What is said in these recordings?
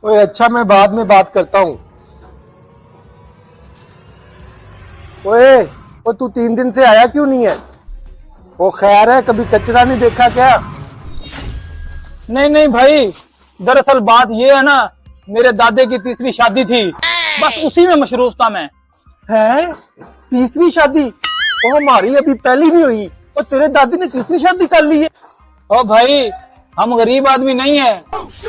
ओए अच्छा, मैं बाद में बात करता हूँ। ओए, वो तू 3 दिन से आया क्यों नहीं है? वो खैर है, कभी कचरा नहीं देखा क्या? नहीं नहीं भाई, दरअसल बात ये है ना, मेरे दादे की तीसरी शादी थी, बस उसी में मशरूफ था मैं। है तीसरी शादी? वो हमारी अभी पहली नहीं हुई और तेरे दादी ने तीसरी शादी कर ली है। ओ भाई, हम गरीब आदमी नहीं है,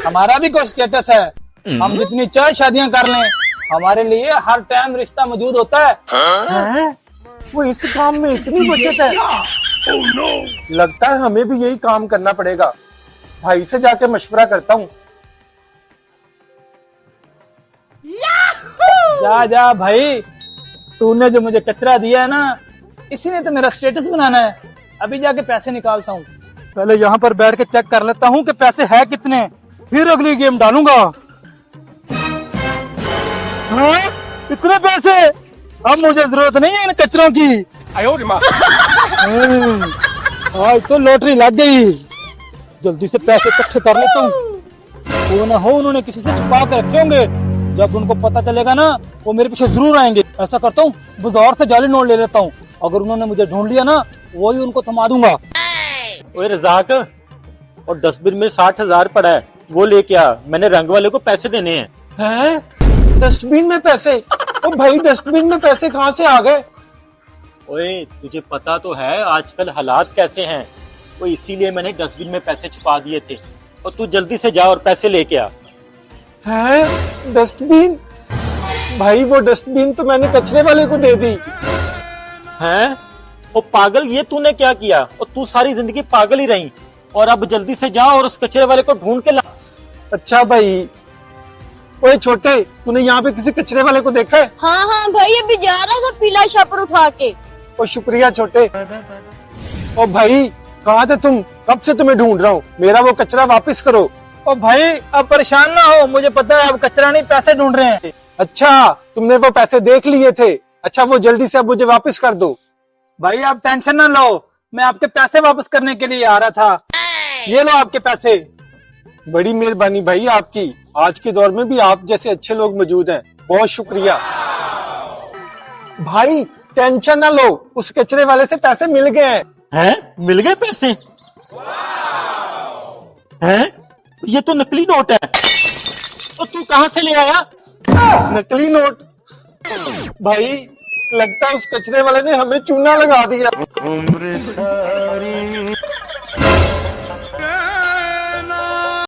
हमारा भी कोई स्टेटस है। हम जितनी चाहे शादियां कर लें, हमारे लिए हर टाइम रिश्ता मौजूद होता है। हैं? वो इस काम में इतनी बचत है? लगता है हमें भी यही काम करना पड़ेगा। भाई से जाके मशवरा करता हूँ। जा जा भाई, तूने जो मुझे कचरा दिया है ना, इसी ने तो मेरा स्टेटस बनाना है। अभी जाके पैसे निकालता हूँ। पहले यहाँ पर बैठ के चेक कर लेता हूँ कि पैसे है कितने, फिर अगली गेम डालूंगा। हाँ? इतने पैसे? अब मुझे जरूरत नहीं है इन कचरों की। आज तो लॉटरी लग गई। जल्दी से पैसे इकट्ठे कर लेता हूँ। वो ना हो उन्होंने किसी से छुपा के रखे होंगे, जब उनको पता चलेगा ना, वो मेरे पीछे जरूर आएंगे। ऐसा करता हूँ, बाजार से जाली नोट ले लेता हूँ। अगर उन्होंने मुझे ढूंढ लिया ना, वही उनको थमा दूंगा। ओए रजाक, और डस्टबिन में 60,000 पड़ा है, वो लेके आ, मैंने रंग वाले को पैसे देने हैं। हैं? डस्टबिन में पैसे? ओ भाई, डस्टबिन में पैसे कहाँ से आ गए? ओए तुझे पता तो है आजकल हालात कैसे हैं, तो इसीलिए मैंने डस्टबिन में पैसे छुपा दिए थे। और तू जल्दी से जा और पैसे लेके आ। हैं? डस्टबिन? भाई वो डस्टबिन तो मैंने कचरे वाले को दे दी। हैं? ओ पागल, ये तूने क्या किया? और तू सारी जिंदगी पागल ही रही। और अब जल्दी से जा और उस कचरे वाले को ढूंढ के ला। अच्छा भाई। ओए छोटे, तूने यहाँ पे किसी कचरे वाले को देखा है? हाँ हाँ भाई, अभी जा रहा था पीला शपर उठा के। ओ शुक्रिया छोटे। ओ भाई, कहाँ थे तुम? कब से तुम्हें ढूंढ रहा हूँ। मेरा वो कचरा वापस करो। ओ भाई, अब परेशान ना हो, मुझे पता है अब कचरा नहीं, पैसे ढूंढ रहे हैं। अच्छा, तुमने वो पैसे देख लिए थे? अच्छा, वो जल्दी से अब मुझे वापस कर दो। भाई आप टेंशन ना लो, मैं आपके पैसे वापस करने के लिए आ रहा था। ये लो आपके पैसे। बड़ी मेहरबानी भाई आपकी। आज के दौर में भी आप जैसे अच्छे लोग मौजूद हैं, बहुत शुक्रिया। भाई टेंशन ना लो, उस कचरे वाले से पैसे मिल गए हैं। हैं? मिल गए पैसे? हैं? ये तो नकली नोट है। तो तू कहाँ से ले आया? नकली नोट? भाई लगता है उस कचरे वाले ने हमें चूना लगा दिया।